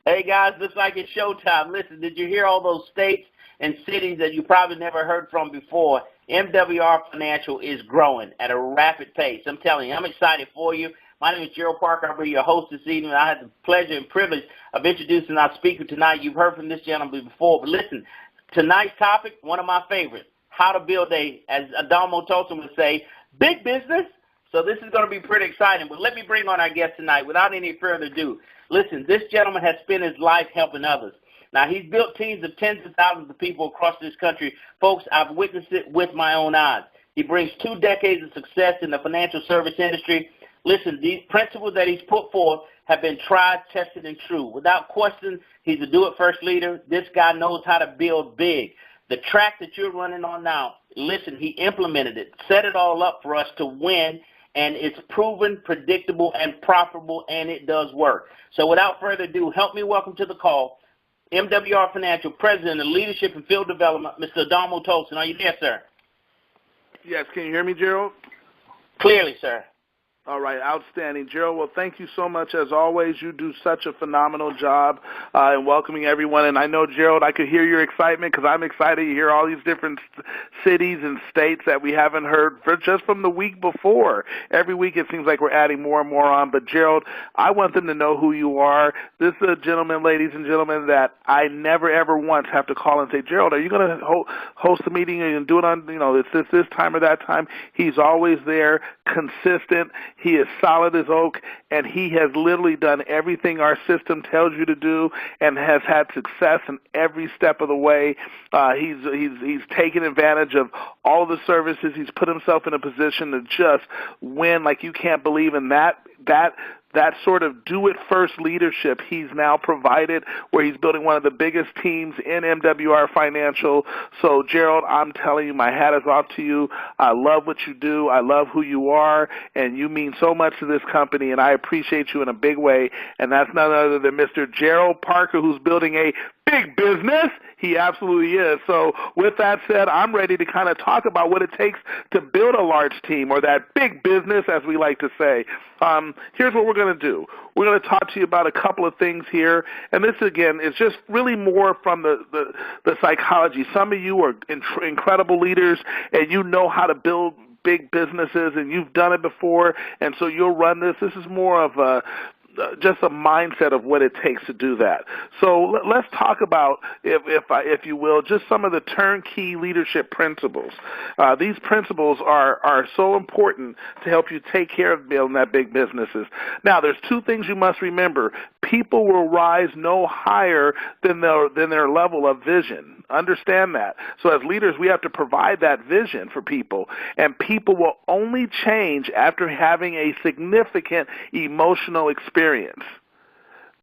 Hey, guys, looks like it's showtime. Listen, did you hear all those states and cities that you probably never heard from before? MWR Financial is growing at a rapid pace. I'm telling you, I'm excited for you. My name is Gerald Parker. I'll be your host this evening. I had the pleasure and privilege of introducing our speaker tonight. You've heard from this gentleman before, but listen, tonight's topic, one of my favorites, how to build as Andamo Tolson would say, big business. So this is going to be pretty exciting. But let me bring on our guest tonight without any further ado. Listen, this gentleman has spent his life helping others. Now, he's built teams of tens of thousands of people across this country. Folks, I've witnessed it with my own eyes. He brings 2 decades of success in the financial service industry. Listen, these principles that he's put forth have been tried, tested, and true. Without question, he's a do-it-first leader. This guy knows how to build big. The track that you're running on now, listen, he implemented it, set it all up for us to win, and it's proven, predictable, and profitable, and it does work. So without further ado, help me welcome to the call MWR Financial President of Leadership and Field Development, Mr. Andamo Tolson. Are you there, sir? Yes. Can you hear me, Gerald? Clearly, sir. All right, outstanding. Gerald, well, thank you so much. As always, you do such a phenomenal job in welcoming everyone. And I know, Gerald, I could hear your excitement because I'm excited to hear all these different cities and states that we haven't heard just from the week before. Every week it seems like we're adding more and more on. But, Gerald, I want them to know who you are. This is a gentleman, ladies and gentlemen, that I never, ever once have to call and say, Gerald, are you going to host a meeting and do it on, this time or that time? He's always there, consistent. He is solid as oak, and he has literally done everything our system tells you to do and has had success in every step of the way. He's taken advantage of all the services. He's put himself in a position to just win like you can't believe, and that sort of do-it-first leadership he's now provided, where he's building one of the biggest teams in MWR Financial. So, Gerald, I'm telling you, my hat is off to you. I love what you do. I love who you are, and you mean so much to this company, and I appreciate you in a big way. And that's none other than Mr. Gerald Parker, who's building a big business. He absolutely is. So with that said, I'm ready to kind of talk about what it takes to build a large team, or that big business, as we like to say. Here's what we're going to do. We're going to talk to you about a couple of things here. And this, again, is just really more from the psychology. Some of you are incredible leaders, and you know how to build big businesses, and you've done it before, and so you'll run this. This is more of just a mindset of what it takes to do that. So let's talk about, if you will, just some of the turnkey leadership principles. These principles are so important to help you take care of building that big businesses. Now, there's 2 things you must remember. People will rise no higher than their level of vision. Understand that. So as leaders, we have to provide that vision for people, and people will only change after having a significant emotional experience.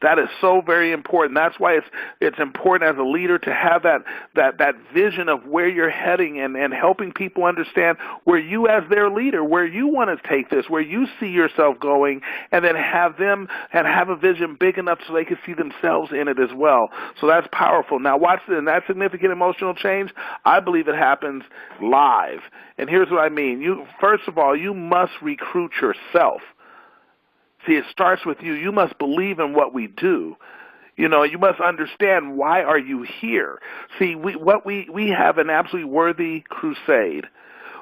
That is so very important. That's why it's important as a leader to have that vision of where you're heading and helping people understand where you, as their leader, where you want to take this, where you see yourself going, and then have a vision big enough so they can see themselves in it as well. So that's powerful. Now watch this. And that significant emotional change, I believe it happens live. And here's what I mean. First of all, you must recruit yourself. See, it starts with you. You must believe in what we do. You must understand, why are you here? See, we have an absolutely worthy crusade.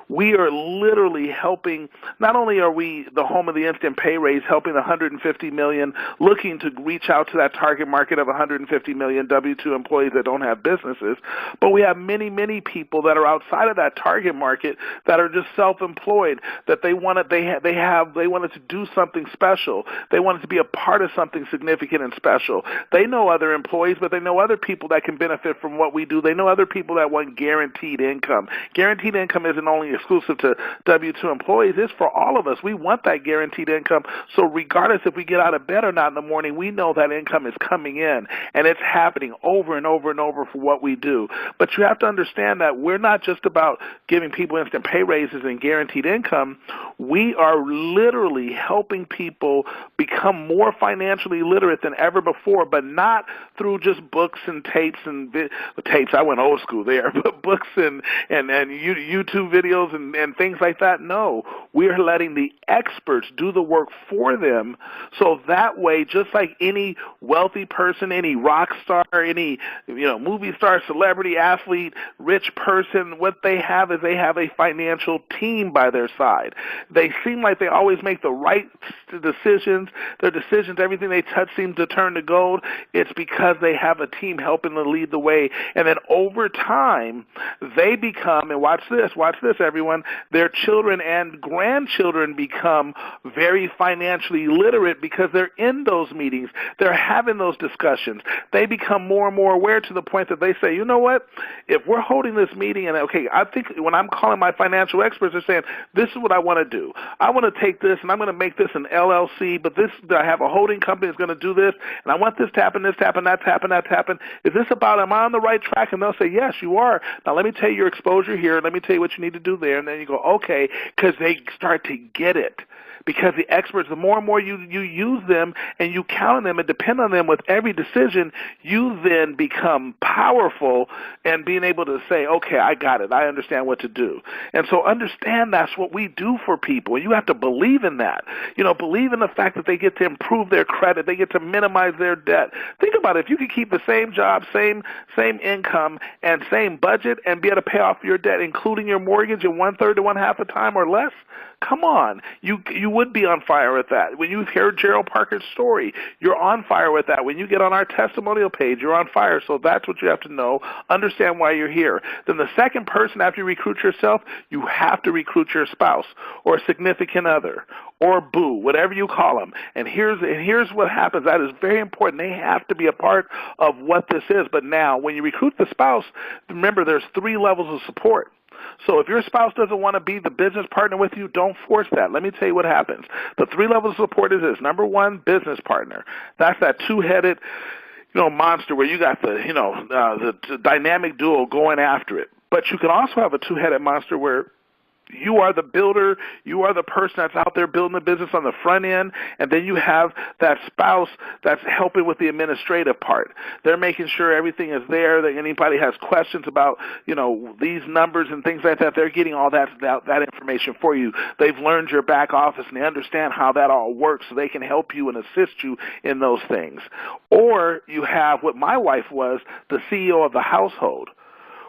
We are literally helping. Not only are we the home of the instant pay raise, helping 150 million, looking to reach out to that target market of 150 million W-2 employees that don't have businesses, but we have many, many people that are outside of that target market that are just self-employed, that they wanted to do something special. They wanted to be a part of something significant and special. They know other employees, but they know other people that can benefit from what we do. They know other people that want guaranteed income. Guaranteed income isn't only exclusive to W-2 employees. It's for all of us. We want that guaranteed income. So regardless if we get out of bed or not in the morning, we know that income is coming in, and it's happening over and over and over for what we do. But you have to understand that we're not just about giving people instant pay raises and guaranteed income. We are literally helping people become more financially literate than ever before, but not through just books and tapes and tapes. I went old school there, but books and YouTube videos emails and things like that. No, we're letting the experts do the work for them, so that way, just like any wealthy person, any rock star, any movie star, celebrity, athlete, rich person, what they have is they have a financial team by their side. They seem like they always make the right decisions. Their decisions, everything they touch seems to turn to gold. It's because they have a team helping to lead the way. And then over time, they become, and watch this, everyone, their children and grandchildren become very financially literate because they're in those meetings. They're having those discussions. They become more and more aware to the point that they say, you know what, if we're holding this meeting, and okay, I think when I'm calling my financial experts, they're saying, this is what I want to do. I want to take this and I'm going to make this an LLC, but I have a holding company that's going to do this, and I want this to happen, this to happen, that to happen, that to happen. Is this about, am I on the right track? And they'll say, yes, you are. Now let me tell you your exposure here. Let me tell you what you need to do there. And then you go, okay, because they start to get it. Because the experts, the more and more you use them and you count on them and depend on them with every decision, you then become powerful and being able to say, okay, I got it. I understand what to do. And so understand that's what we do for people. And you have to believe in that. Believe in the fact that they get to improve their credit. They get to minimize their debt. Think about it. If you could keep the same job, same income, and same budget and be able to pay off your debt, including your mortgage in 1/3 to 1/2 the time or less, come on. You would be on fire with that. When you hear Gerald Parker's story, you're on fire with that. When you get on our testimonial page, you're on fire. So that's what you have to know. Understand why you're here. Then the second person after you recruit yourself, you have to recruit your spouse or a significant other or boo, whatever you call them. And here's what happens. That is very important. They have to be a part of what this is. But now, when you recruit the spouse, remember there's 3 levels of support. So if your spouse doesn't want to be the business partner with you, don't force that. Let me tell you what happens. The 3 levels of support is this. Number 1, business partner. That's that two-headed, monster where you got the dynamic duo going after it. But you can also have a two-headed monster where you are the builder, you are the person that's out there building the business on the front end, and then you have that spouse that's helping with the administrative part. They're making sure everything is there, that anybody has questions about, these numbers and things like that, they're getting all that information for you. They've learned your back office and they understand how that all works, so they can help you and assist you in those things. Or you have what my wife was, the CEO of the household,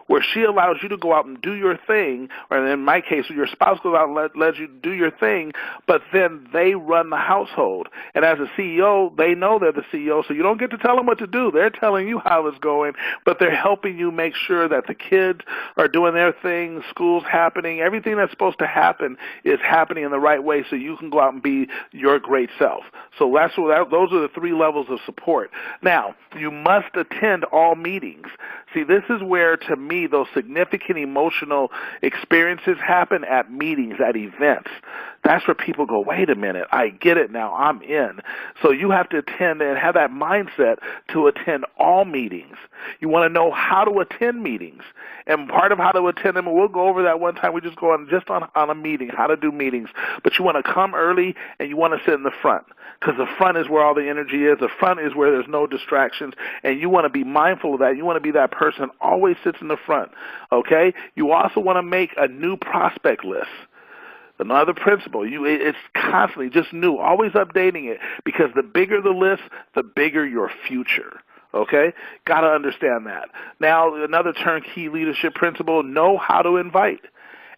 where she allows you to go out and do your thing, or in my case, your spouse goes out and lets you do your thing, but then they run the household. And as a CEO, they know they're the CEO, so you don't get to tell them what to do. They're telling you how it's going, but they're helping you make sure that the kids are doing their thing, school's happening, everything that's supposed to happen is happening in the right way so you can go out and be your great self. So those are the 3 levels of support. Now, you must attend all meetings. See, this is where, to me, those significant emotional experiences happen at meetings, at events. That's where people go, wait a minute, I get it now, I'm in. So you have to attend and have that mindset to attend all meetings. You want to know how to attend meetings. And part of how to attend them, and we'll go over that one time, we just go on a meeting, how to do meetings. But you want to come early and you want to sit in the front, because the front is where all the energy is. The front is where there's no distractions, and you want to be mindful of that. You want to be that person that always sits in the front, okay? You also want to make a new prospect list. Another principle, it's constantly just new, always updating it, because the bigger the list, the bigger your future. Okay? Got to understand that. Now, another turnkey leadership principle, know how to invite.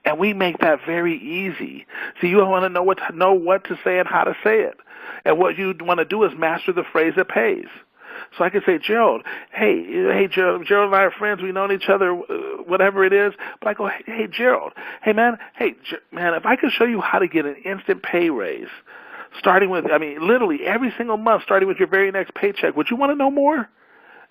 And we make that very easy. So you want to know what to say and how to say it. And what you want to do is master the phrase that pays. So I can say, Gerald, hey, Gerald and I are friends. We've known each other, whatever it is. But I go, hey, Gerald, man, if I could show you how to get an instant pay raise, starting with, literally every single month, starting with your very next paycheck, would you want to know more?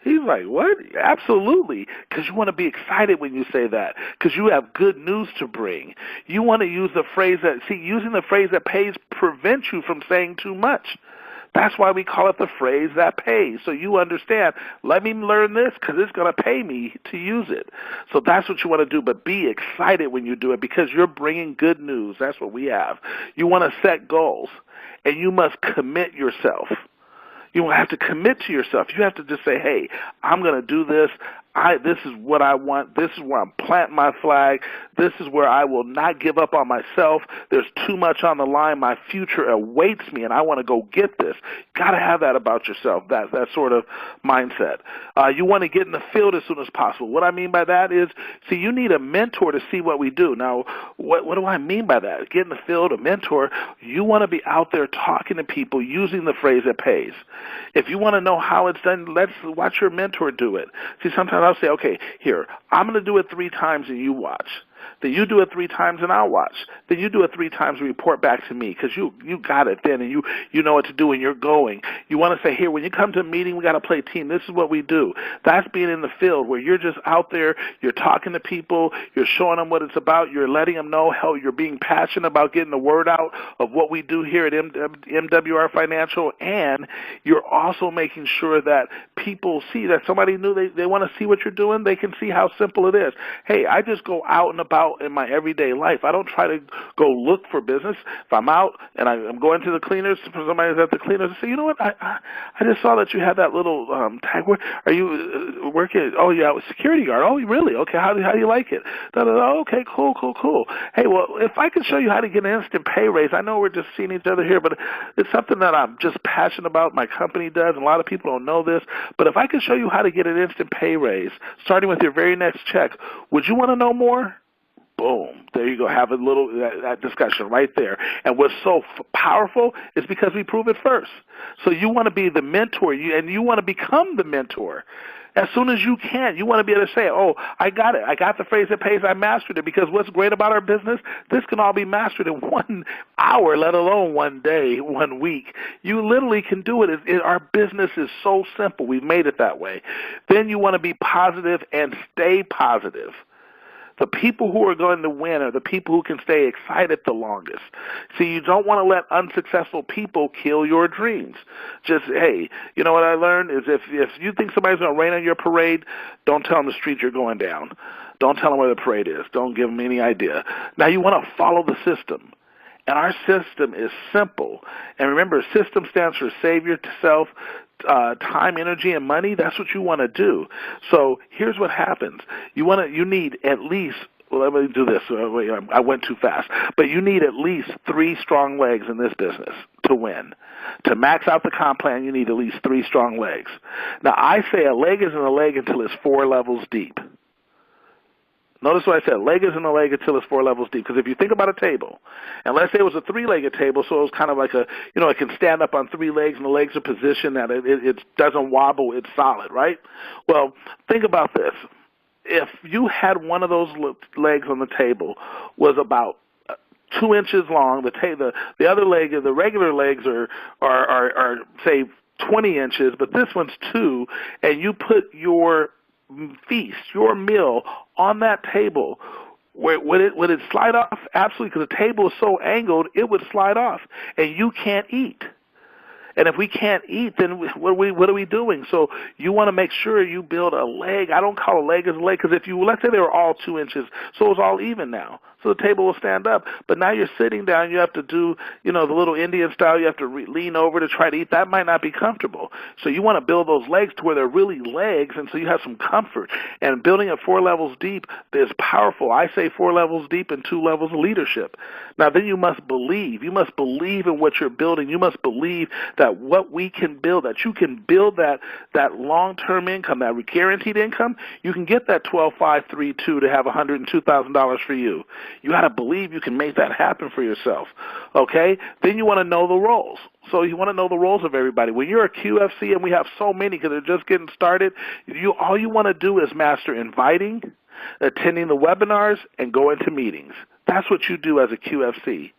He's like, what? Absolutely, because you want to be excited when you say that, because you have good news to bring. You want to use the phrase using the phrase that pays prevents you from saying too much. That's why we call it the phrase that pays. So you understand, let me learn this because it's going to pay me to use it. So that's what you want to do, but be excited when you do it because you're bringing good news. That's what we have. You want to set goals, and you must commit yourself. You have to commit to yourself. You have to just say, hey, I'm going to do this. This is what I want. This is where I'm planting my flag. This is where I will not give up on myself. There's too much on the line. My future awaits me, and I want to go get this. You got to have that about yourself, that sort of mindset. You want to get in the field as soon as possible. What I mean by that is, see, you need a mentor to see what we do. Now, what do I mean by that? Get in the field, a mentor. You want to be out there talking to people using the phrase that pays. If you want to know how it's done, let's watch your mentor do it. See, sometimes I'll say, okay, here, I'm going to do it 3 times and you watch. Then you do it 3 times and I'll watch. Then you do it 3 times and report back to me because you got it then and you know what to do and you're going. You want to say, here, when you come to a meeting, we got to play team. This is what we do. That's being in the field where you're just out there, you're talking to people, you're showing them what it's about, you're letting them know how you're being passionate about getting the word out of what we do here at MWR Financial, and you're also making sure that people see that somebody new, they want to see what you're doing, they can see how simple it is. Hey, I just go out and about in my everyday life. I don't try to go look for business. If I'm out and I'm going to the cleaners, somebody's at the cleaners, I say, you know what, I just saw that you had that little tag. Where are you working? Oh, yeah, security guard. Oh, really? Okay, how do you like it? Okay, cool. Hey, well, if I can show you how to get an instant pay raise, I know we're just seeing each other here, but it's something that I'm just passionate about. My company does, and a lot of people don't know this, but if I can show you how to get an instant pay raise, starting with your very next check, would you want to know more? Boom. There you go. Have a little that discussion right there. And what's so powerful is because we prove it first. So you want to be the mentor, and you want to become the mentor. As soon as you can, you want to be able to say, oh, I got it. I got the phrase that pays. I mastered it. Because what's great about our business, this can all be mastered in 1 hour, let alone 1 day, 1 week. You literally can do it. Our business is so simple. We've made it that way. Then you want to be positive and stay positive. The people who are going to win are the people who can stay excited the longest. See, you don't want to let unsuccessful people kill your dreams. Just, hey, you know what I learned is if you think somebody's going to rain on your parade, don't tell them the street you're going down. Don't tell them where the parade is. Don't give them any idea. Now you want to follow the system. And our system is simple. And remember, system stands for save yourself time, energy, and money. That's what you want to do. So here's what happens. You need at least, well, let me do this. I went too fast. But you need at least 3 strong legs in this business to win. To max out the comp plan, you need at least 3 strong legs. Now, I say a leg isn't a leg until it's 4 levels deep. Notice what I said, leg isn't a leg until it's 4 levels deep. Because if you think about a table, and let's say it was a 3-legged table, so it was kind of like it can stand up on 3 legs, and the legs are positioned that it doesn't wobble, it's solid, right? Well, think about this. If you had one of those legs on the table was about 2 inches long, the other leg, the regular legs are say 20 inches, but this one's 2, and you put your feast, your meal on that table, would it slide off? Absolutely, because the table is so angled, it would slide off, and you can't eat. And if we can't eat, then what are we doing? So you want to make sure you build a leg. I don't call a leg as a leg because let's say they were all 2 inches, so it's all even now. So the table will stand up. But now you're sitting down. You have to do, the little Indian style. You have to lean over to try to eat. That might not be comfortable. So you want to build those legs to where they're really legs, and so you have some comfort. And building at 4 levels deep is powerful. I say 4 levels deep and 2 levels of leadership. Now, then you must believe. You must believe in what you're building. You must believe that what we can build, that you can build that long-term income, that guaranteed income. You can get that 12,532 to have $102,000 for you. You got to believe you can make that happen for yourself, okay? Then you want to know the roles. So you want to know the roles of everybody. When you're a QFC, and we have so many because they're just getting started, all you want to do is master inviting, attending the webinars, and going to meetings. That's what you do as a QFC.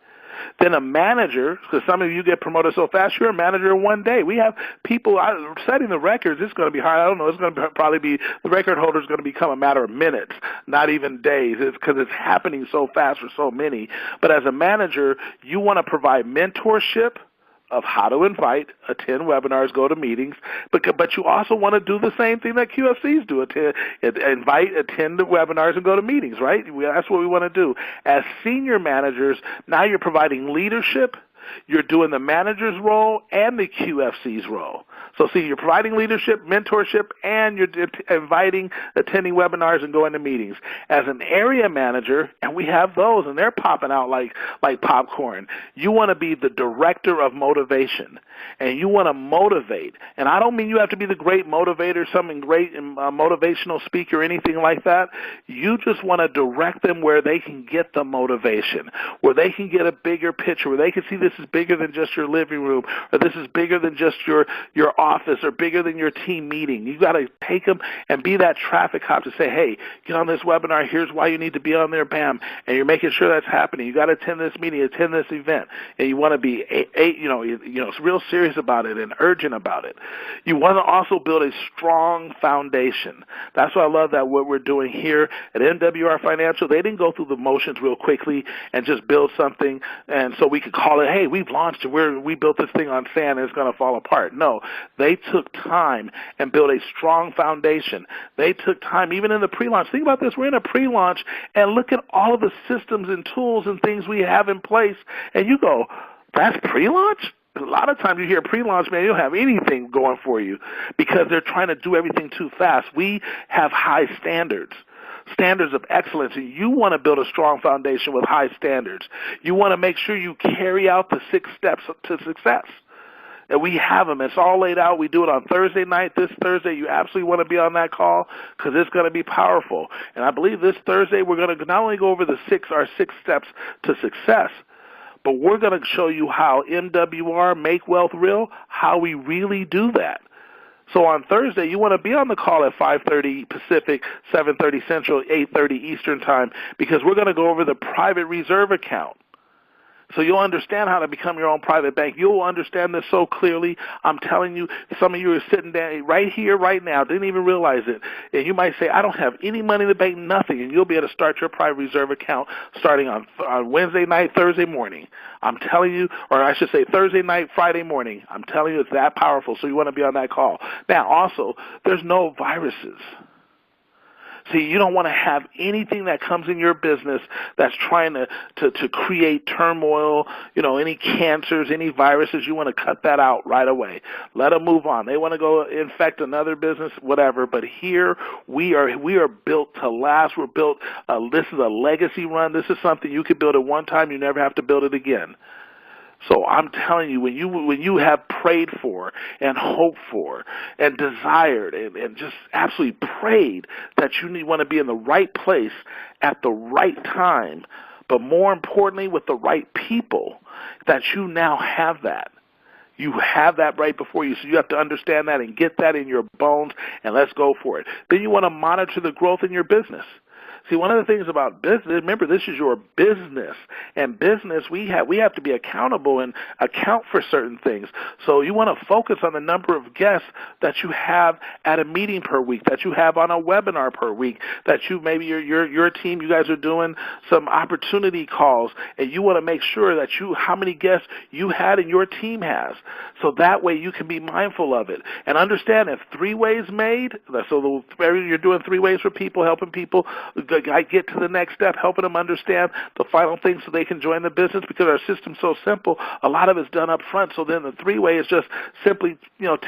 Then a manager, because some of you get promoted so fast, you're a manager in 1 day. We have people setting the records. It's going to be hard. I don't know. It's going to probably be the record holder is going to become a matter of minutes, not even days. It's because it's happening so fast for so many. But as a manager, you want to provide mentorship of how to invite, attend webinars, go to meetings, but you also want to do the same thing that QFCs do, invite, attend the webinars, and go to meetings, right? That's what we want to do. As senior managers, now you're providing leadership, You're doing the manager's role and the QFC's role. So see, you're providing leadership, mentorship, and you're inviting, attending webinars and going to meetings. As an area manager, and we have those, and they're popping out like popcorn, you want to be the director of motivation, and you want to motivate. And I don't mean you have to be the great motivator, something great motivational speaker or anything like that. You just want to direct them where they can get the motivation, where they can get a bigger picture, where they can see this is bigger than just your living room, or this is bigger than just your office, or bigger than your team meeting. You got to take them and be that traffic cop to say, hey, get on this webinar. Here's why you need to be on there, bam. And you're making sure that's happening. You got to attend this meeting, attend this event, and you want to be real serious about it and urgent about it. You want to also build a strong foundation. That's why I love that what we're doing here at MWR Financial. They didn't go through the motions real quickly and just build something, and so we could call it, hey, we've launched it. We built this thing on sand and it's going to fall apart. No, they took time and built a strong foundation. They took time, even in the pre-launch. Think about this. We're in a pre-launch, and look at all of the systems and tools and things we have in place, and you go, that's pre-launch? A lot of times you hear pre-launch, man, you don't have anything going for you because they're trying to do everything too fast. We have high standards of excellence, and you want to build a strong foundation with high standards. You want to make sure you carry out the 6 steps to success. And we have them. It's all laid out. We do it on Thursday night. This Thursday, you absolutely want to be on that call because it's going to be powerful. And I believe this Thursday we're going to not only go over our 6 steps to success, but we're going to show you how MWR, Make Wealth Real, how we really do that. So on Thursday, you want to be on the call at 5:30 Pacific, 7:30 Central, 8:30 Eastern Time, because we're going to go over the private reserve account. So you'll understand how to become your own private bank. You'll understand this so clearly. I'm telling you, some of you are sitting down right here, right now, didn't even realize it. And you might say, I don't have any money in the bank, nothing. And you'll be able to start your private reserve account starting on Wednesday night, Thursday morning. I'm telling you, or I should say Thursday night, Friday morning. I'm telling you, it's that powerful. So you want to be on that call. Now, also, there's no viruses. See, you don't want to have anything that comes in your business that's trying to create turmoil, any cancers, any viruses. You want to cut that out right away. Let them move on. They want to go infect another business, whatever. But here we are built to last. We're built. This is a legacy run. This is something you could build at one time. You never have to build it again. So I'm telling you, when you have prayed for and hoped for and desired and just absolutely prayed that you want to be in the right place at the right time, but more importantly with the right people, that you now have that. You have that right before you, so you have to understand that and get that in your bones, and let's go for it. Then you want to monitor the growth in your business. See, one of the things about business, remember, this is your business. And business, we have to be accountable and account for certain things. So you want to focus on the number of guests that you have at a meeting per week, that you have on a webinar per week, that you maybe your team, you guys are doing some opportunity calls, and you want to make sure that how many guests you had and your team has. So that way you can be mindful of it. And understand if 3 ways made, so you're doing 3 ways for people, helping people get to the next step, helping them understand the final thing so they can join the business, because our system's so simple. A lot of it's done up front. So then the 3-way is just simply,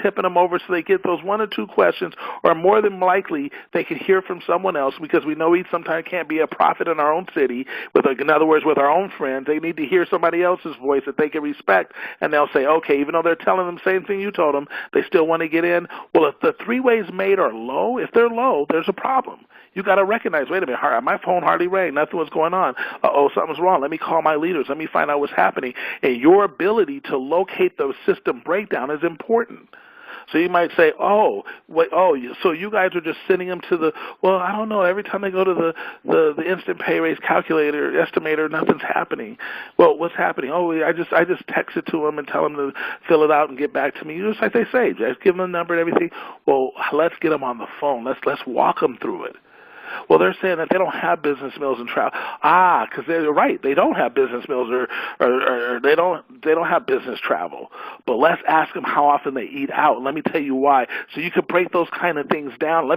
tipping them over so they get those 1 or 2 questions, or more than likely they can hear from someone else, because we know we sometimes can't be a prophet in our own city. In other words, with our own friends, they need to hear somebody else's voice that they can respect, and they'll say, okay, even though they're telling them the same thing you told them, they still want to get in. Well, if the 3 ways made are low, if they're low, there's a problem. You got to recognize, wait a minute, my phone hardly rang. Nothing was going on. Something's wrong. Let me call my leaders. Let me find out what's happening. And your ability to locate the system breakdown is important. So you might say, so you guys are just sending them to I don't know, every time they go to the instant pay raise calculator, estimator, nothing's happening. Well, what's happening? I just text it to them and tell them to fill it out and get back to me. Just like they say, just give them a number and everything. Well, let's get them on the phone. Let's walk them through it. Well, they're saying that they don't have business meals and travel. Because they're right. They don't have business meals or they don't have business travel. But let's ask them how often they eat out. Let me tell you why. So you can break those kind of things down.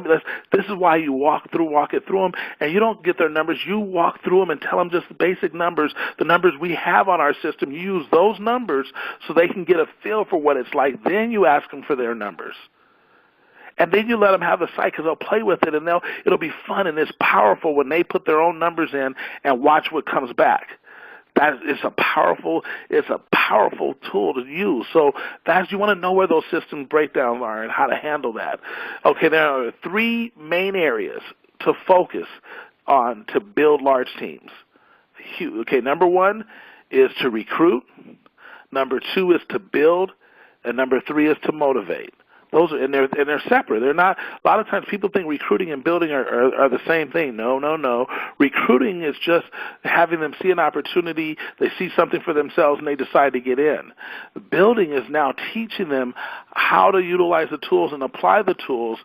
This is why you walk it through them, and you don't get their numbers. You walk through them and tell them just the basic numbers, the numbers we have on our system. You use those numbers so they can get a feel for what it's like. Then you ask them for their numbers. And then you let them have the site because they'll play with it, and it'll be fun and it's powerful when they put their own numbers in and watch what comes back. It's a powerful tool to use. So you want to know where those systems breakdowns are and how to handle that. Okay, there are 3 main areas to focus on to build large teams. Okay, number 1 is to recruit. Number 2 is to build, and number 3 is to motivate. Those are, and they're separate. They're not. A lot of times people think recruiting and building are the same thing. No. Recruiting is just having them see an opportunity, they see something for themselves, and they decide to get in. Building is now teaching them how to utilize the tools and apply the tools,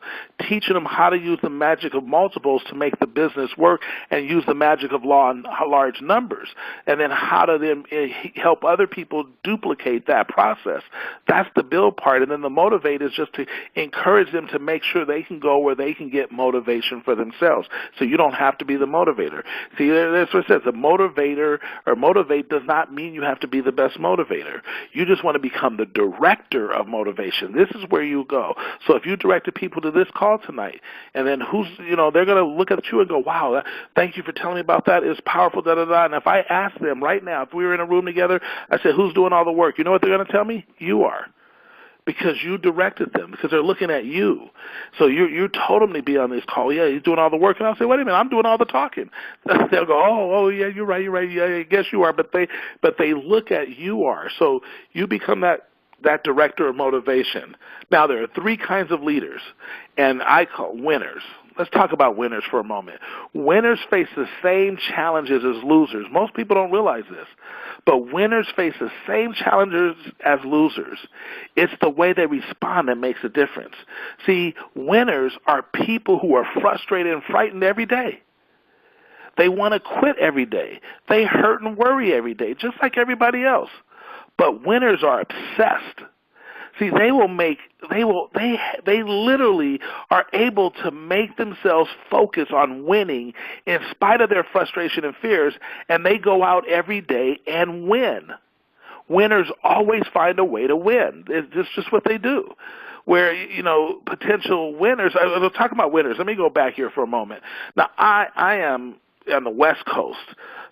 teaching them how to use the magic of multiples to make the business work and use the magic of law and large numbers, and then how to then help other people duplicate that process. That's the build part, and then the motivate is just to encourage them to make sure they can go where they can get motivation for themselves. So you don't have to be the motivator. See, that's what it says. The motivator or motivate does not mean you have to be the best motivator. You just want to become the director of motivation. This is where you go. So if you directed people to this call tonight, and then they're going to look at you and go, wow, thank you for telling me about that. It's powerful, da-da-da. And if I ask them right now, if we were in a room together, I said, who's doing all the work? You know what they're going to tell me? You are. Because you directed them, because they're looking at you. So you told them to be on this call. Yeah, he's doing all the work. And I'll say, wait a minute, I'm doing all the talking. They'll go, oh, yeah, you're right. Yeah, I guess you are. But they look at you are. So you become that director of motivation. Now, there are 3 kinds of leaders, and I call winners. Let's talk about winners for a moment. Winners face the same challenges as losers. Most people don't realize this, but winners face the same challenges as losers. It's the way they respond that makes a difference. See, winners are people who are frustrated and frightened every day. They want to quit every day. They hurt and worry every day, just like everybody else. But winners are obsessed. See, they literally are able to make themselves focus on winning in spite of their frustration and fears, and they go out every day and win. Winners always find a way to win. It's just what they do. Where, potential winners, we'll talk about winners. Let me go back here for a moment. Now, I am on the West Coast.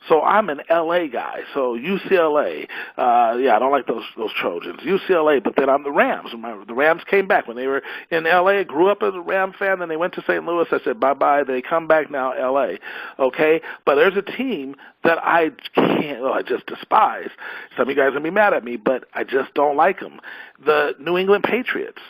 So I'm an L.A. guy, so UCLA. I don't like those Trojans. UCLA, but then I'm the Rams. The Rams came back when they were in L.A. Grew up as a Ram fan, then they went to St. Louis. I said, bye-bye. They come back now, L.A., okay? But there's a team that I just despise. Some of you guys are going to be mad at me, but I just don't like them. The New England Patriots.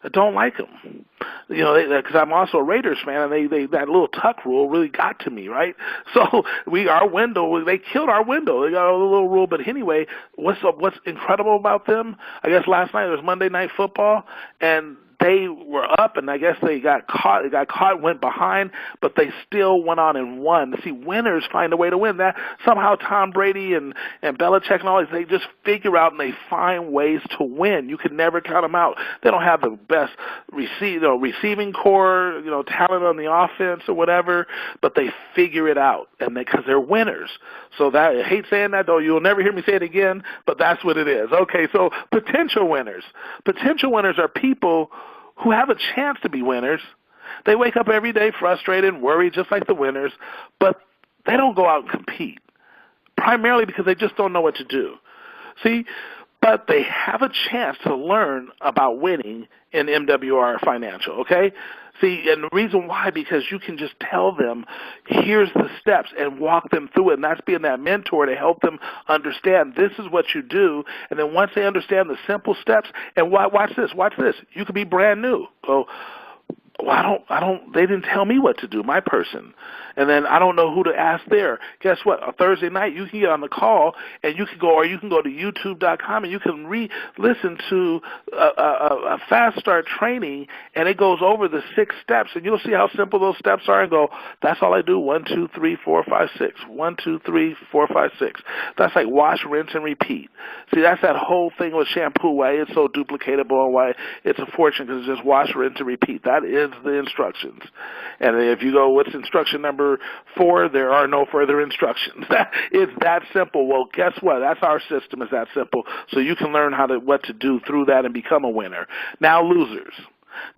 I don't like them, because I'm also a Raiders fan, and they that little tuck rule really got to me, right? So they killed our window. They got a little rule, but anyway, what's incredible about them? I guess last night there was Monday Night Football, and they were up, and I guess they got caught, went behind, but they still went on and won. See, winners find a way to win. That somehow Tom Brady and Belichick and all these, they just figure out and they find ways to win. You can never count them out. They don't have the best receiving core, talent on the offense or whatever, but they figure it out, and because they're winners. So I hate saying that, though. You'll never hear me say it again, but that's what it is. Okay, so potential winners. Potential winners are people who have a chance to be winners. They wake up every day frustrated and worried just like the winners, but they don't go out and compete, primarily because they just don't know what to do. See, but they have a chance to learn about winning in MWR Financial, okay? See, and the reason why, because you can just tell them, here's the steps, and walk them through it, and that's being that mentor to help them understand this is what you do, and then once they understand the simple steps, and watch this, you could be brand new. So, wow, they didn't tell me what to do, my person. And then I don't know who to ask there. Guess what? A Thursday night, you can get on the call, and you can go to YouTube.com, and you can listen to a fast start training, and it goes over the 6 steps, and you'll see how simple those steps are, and go, that's all I do, 1, 2, 3, 4, 5, 6. 1, 2, 3, 4, 5, 6. That's like wash, rinse, and repeat. See, that's that whole thing with shampoo, why it's so duplicatable and why it's a fortune, because it's just wash, rinse, and repeat. That is the instructions. And if you go, what's instruction number 4? There are no further instructions. It's that simple. Well, guess what? That's our system is that simple. So you can learn what to do through that and become a winner. Now, losers.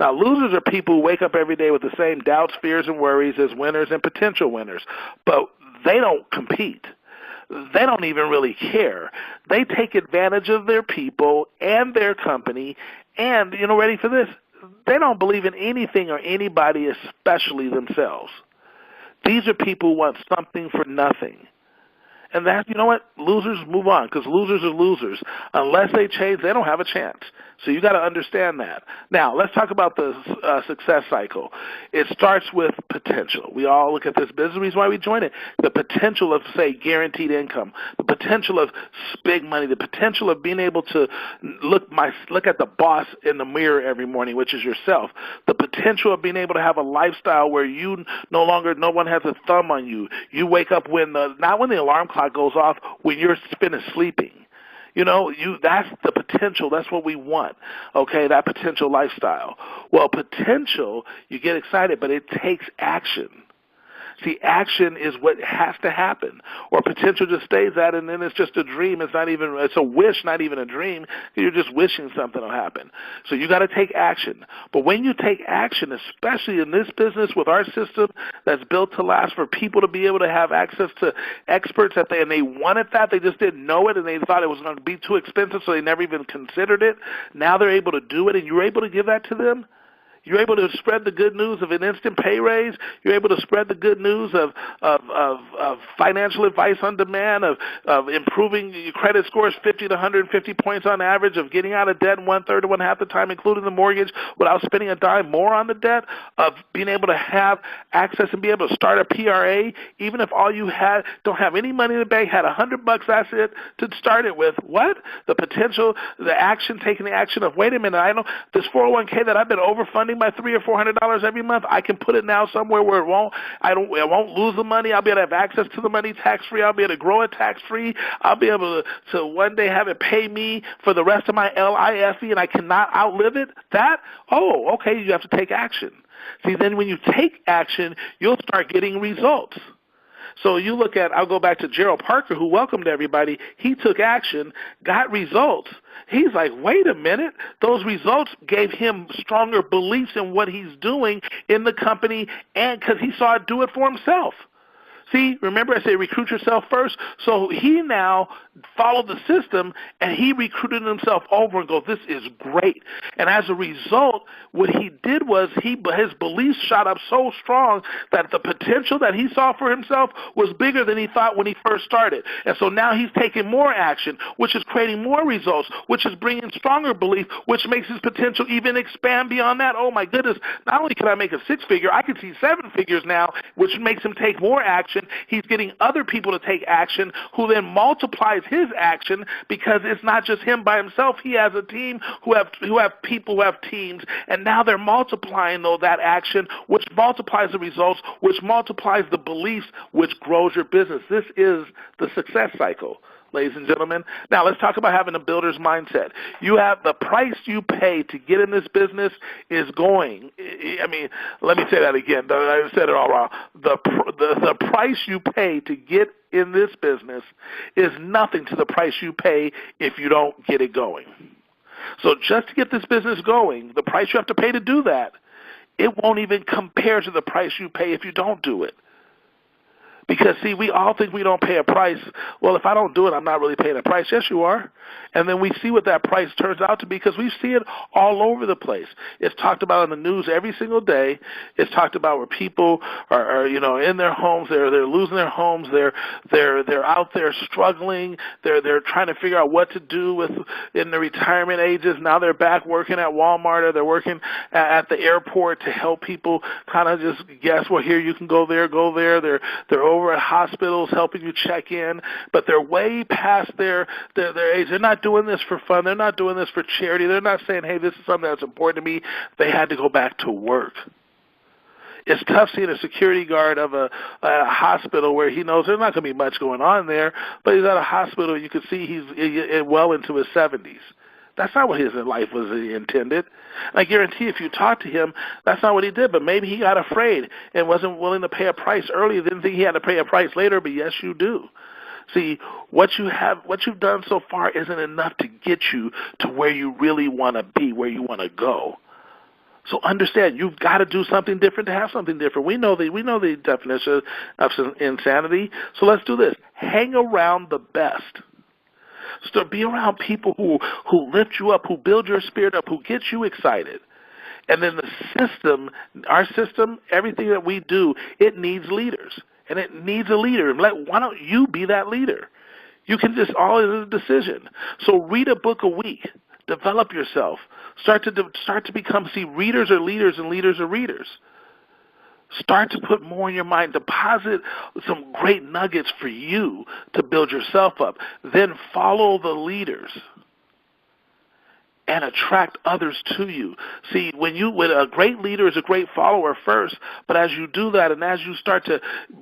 Now, losers are people who wake up every day with the same doubts, fears, and worries as winners and potential winners, but they don't compete. They don't even really care. They take advantage of their people and their company, and, ready for this? They don't believe in anything or anybody, especially themselves. These are people who want something for nothing. And you know what? Losers move on, because losers are losers. Unless they change, they don't have a chance. So you got to understand that. Now, let's talk about the success cycle. It starts with potential. We all look at this business. The reason why we join it, the potential of, say, guaranteed income, the potential of big money, the potential of being able to look at the boss in the mirror every morning, which is yourself, the potential of being able to have a lifestyle where no one has a thumb on you. You wake up not when the alarm clock goes off, when you're finished sleeping. That's the potential. That's what we want, okay, that potential lifestyle. Well, potential, you get excited, but it takes action. See, action is what has to happen. Or potential just stays at it, and then it's just a dream. It's a wish, not even a dream. You're just wishing something will happen. So you got to take action. But when you take action, especially in this business with our system that's built to last, for people to be able to have access to experts and they wanted that, they just didn't know it, and they thought it was going to be too expensive, so they never even considered it. Now they're able to do it, and you're able to give that to them. You're able to spread the good news of an instant pay raise. You're able to spread the good news of financial advice on demand, of improving your credit scores 50 to 150 points on average, of getting out of debt 1/3 to 1/2 the time, including the mortgage, without spending a dime more on the debt, of being able to have access and be able to start a PRA, even if all you don't have any money in the bank, had $100 that's it to start it with. What? The potential, the action, taking the action of, wait a minute, I know this 401k that I've been overfunding by $300 or $400 every month, I can put it now somewhere where I won't lose the money. I'll be able to have access to the money tax-free. I'll be able to grow it tax-free. I'll be able to one day have it pay me for the rest of my LIFE, and I cannot outlive it. Okay, you have to take action. See, then when you take action, you'll start getting results. So you look at, I'll go back to Gerald Parker, who welcomed everybody. He took action, got results. He's like, wait a minute. Those results gave him stronger beliefs in what he's doing in the company, and because he saw it do it for himself. See, remember I said recruit yourself first? So he now followed the system, and he recruited himself over and goes, this is great. And as a result, what he did was his beliefs shot up so strong that the potential that he saw for himself was bigger than he thought when he first started. And so now he's taking more action, which is creating more results, which is bringing stronger belief, which makes his potential even expand beyond that. Oh, my goodness, not only can I make a 6-figure, I can see 7 figures now, which makes him take more action. He's getting other people to take action, who then multiplies his action, because it's not just him by himself. He has a team who have people who have teams, and now they're multiplying that action, which multiplies the results, which multiplies the beliefs, which grows your business. This is the success cycle, ladies and gentlemen. Now, let's talk about having a builder's mindset. You have the price you pay to get in this business is going. Let me say that again. I said it all wrong. The price you pay to get in this business is nothing to the price you pay if you don't get it going. So just to get this business going, the price you have to pay to do that, it won't even compare to the price you pay if you don't do it. Because, see, we all think we don't pay a price. Well, if I don't do it, I'm not really paying a price. Yes, you are. And then we see what that price turns out to be because we see it all over the place. It's talked about in the news every single day. It's talked about where people are in their homes. They're losing their homes. They're out there struggling. They're trying to figure out what to do in the retirement ages. Now they're back working at Walmart or they're working at the airport to help people kind of just guess, well, here you can go there, go there. They're over at hospitals helping you check in, but they're way past their age. They're not doing this for fun. They're not doing this for charity. They're not saying, hey, this is something that's important to me. They had to go back to work. It's tough seeing a security guard of a hospital where he knows there's not going to be much going on there, but he's at a hospital. You can see he's well into his 70s. That's not what his life was intended. And I guarantee if you talk to him, that's not what he did. But maybe he got afraid and wasn't willing to pay a price early. Didn't think he had to pay a price later, but yes, you do. See, what you've done so far isn't enough to get you to where you really want to be, where you want to go. So understand, you've got to do something different to have something different. We know the definition of insanity. So let's do this. Hang around the best. So be around people who lift you up, who build your spirit up, who get you excited. And then our system, everything that we do, it needs leaders. And it needs a leader. Why don't you be that leader? You can just, all is a decision. So read a book a week. Develop yourself. Start to become, readers are leaders and leaders are readers. Start to put more in your mind. Deposit some great nuggets for you to build yourself up. Then follow the leaders and attract others to you. See, when a great leader is a great follower first, but as you do that and as you start to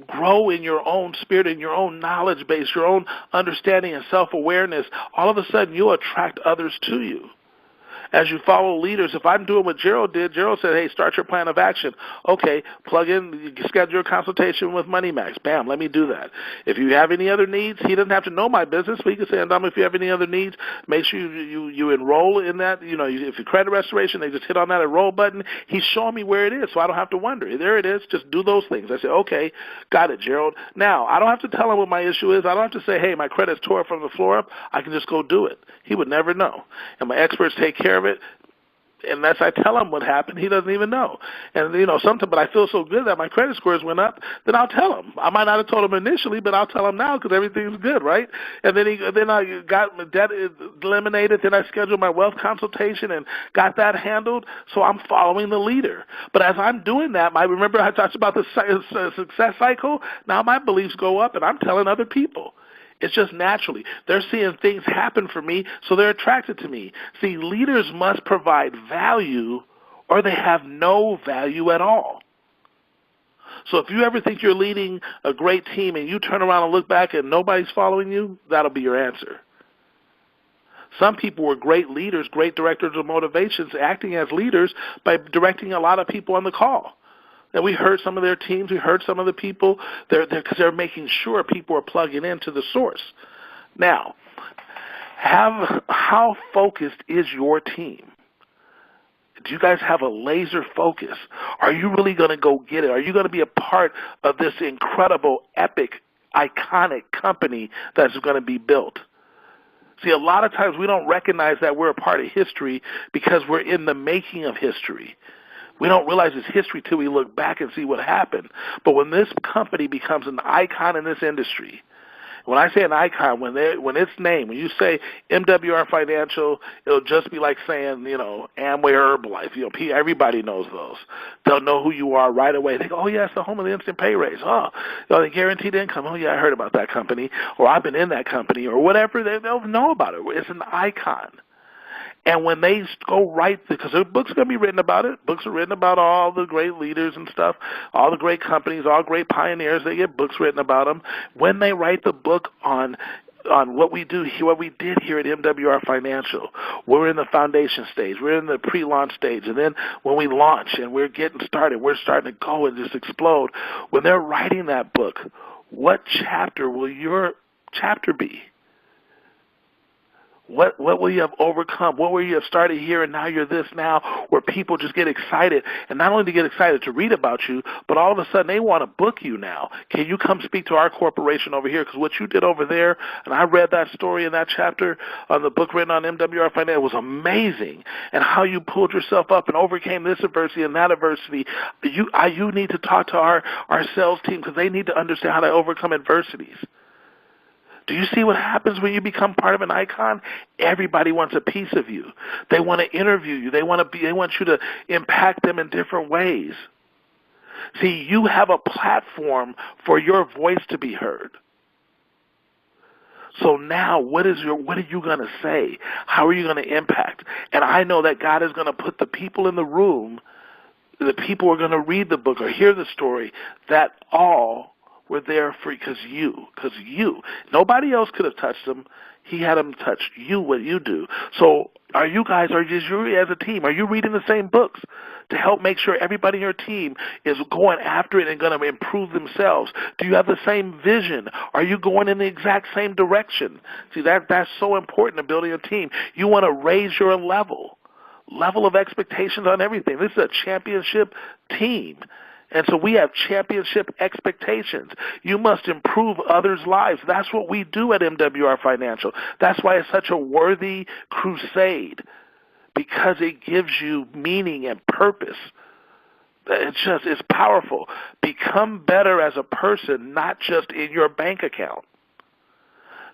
grow in your own spirit, in your own knowledge base, your own understanding and self-awareness, all of a sudden you'll attract others to you. As you follow leaders, if I'm doing what Gerald did, Gerald said, hey, start your plan of action. Okay, plug in, schedule a consultation with MoneyMax. Bam, let me do that. If you have any other needs, he doesn't have to know my business, but he can say, Andamo, if you have any other needs, make sure you enroll in that. If your credit restoration, they just hit on that enroll button. He's showing me where it is, so I don't have to wonder. There it is. Just do those things. I say, okay, got it, Gerald. Now, I don't have to tell him what my issue is. I don't have to say, hey, my credit's tore from the floor up. I can just go do it. He would never know. And my experts take care of it. Unless I tell him what happened, he doesn't even know. And, sometimes, but I feel so good that my credit scores went up, then I'll tell him. I might not have told him initially, but I'll tell him now because everything's good, right? And then I got my debt eliminated. Then I scheduled my wealth consultation and got that handled. So I'm following the leader. But as I'm doing that, remember I talked about the success cycle? Now my beliefs go up, and I'm telling other people. It's just naturally. They're seeing things happen for me, so they're attracted to me. See, leaders must provide value or they have no value at all. So if you ever think you're leading a great team and you turn around and look back and nobody's following you, that'll be your answer. Some people were great leaders, great directors of motivations, acting as leaders by directing a lot of people on the call. And we heard some of their teams. We heard some of the people because they're making sure people are plugging into the source. Now, how focused is your team? Do you guys have a laser focus? Are you really going to go get it? Are you going to be a part of this incredible, epic, iconic company that's going to be built? See, a lot of times we don't recognize that we're a part of history because we're in the making of history. We don't realize it's history till we look back and see what happened. But when this company becomes an icon in this industry, when I say an icon, when it's named, when you say MWR Financial, it'll just be like saying, Amway Herbalife. Everybody knows those. They'll know who you are right away. They go, oh, yeah, it's the home of the instant pay raise. Oh, the guaranteed income. Oh, yeah, I heard about that company. Or I've been in that company. Or whatever. They'll know about it. It's an icon. And when they go right, because there are books going to be written about it. Books are written about all the great leaders and stuff, all the great companies, all great pioneers. They get books written about them. When they write the book on what we do, what we did here at MWR Financial, we're in the foundation stage. We're in the pre-launch stage. And then when we launch and we're getting started, we're starting to go and just explode. When they're writing that book, what chapter will your chapter be? What will you have overcome? What will you have started here and now you're this now, where people just get excited, and not only to get excited to read about you, but all of a sudden they want to book you now. Can you come speak to our corporation over here? Because what you did over there, and I read that story in that chapter on the book written on MWR Financial, was amazing, and how you pulled yourself up and overcame this adversity and that adversity. You need to talk to our sales team, because they need to understand how to overcome adversities. Do you see what happens when you become part of an icon? Everybody wants a piece of you. They want to interview you. They want you to impact them in different ways. See, you have a platform for your voice to be heard. So now, what are you going to say? How are you going to impact? And I know that God is going to put the people in the room, the people who are going to read the book or hear the story, that all were there for because you. Nobody else could have touched them. He had them touch you, what you do. So are you guys, or just you as a team, are you reading the same books to help make sure everybody in your team is going after it and going to improve themselves? Do you have the same vision? Are you going in the exact same direction? See, that's so important to building a team. You want to raise your level of expectations on everything. This is a championship team. And so we have championship expectations. You must improve others' lives. That's what we do at MWR Financial. That's why it's such a worthy crusade, because it gives you meaning and purpose. It's powerful. Become better as a person, not just in your bank account.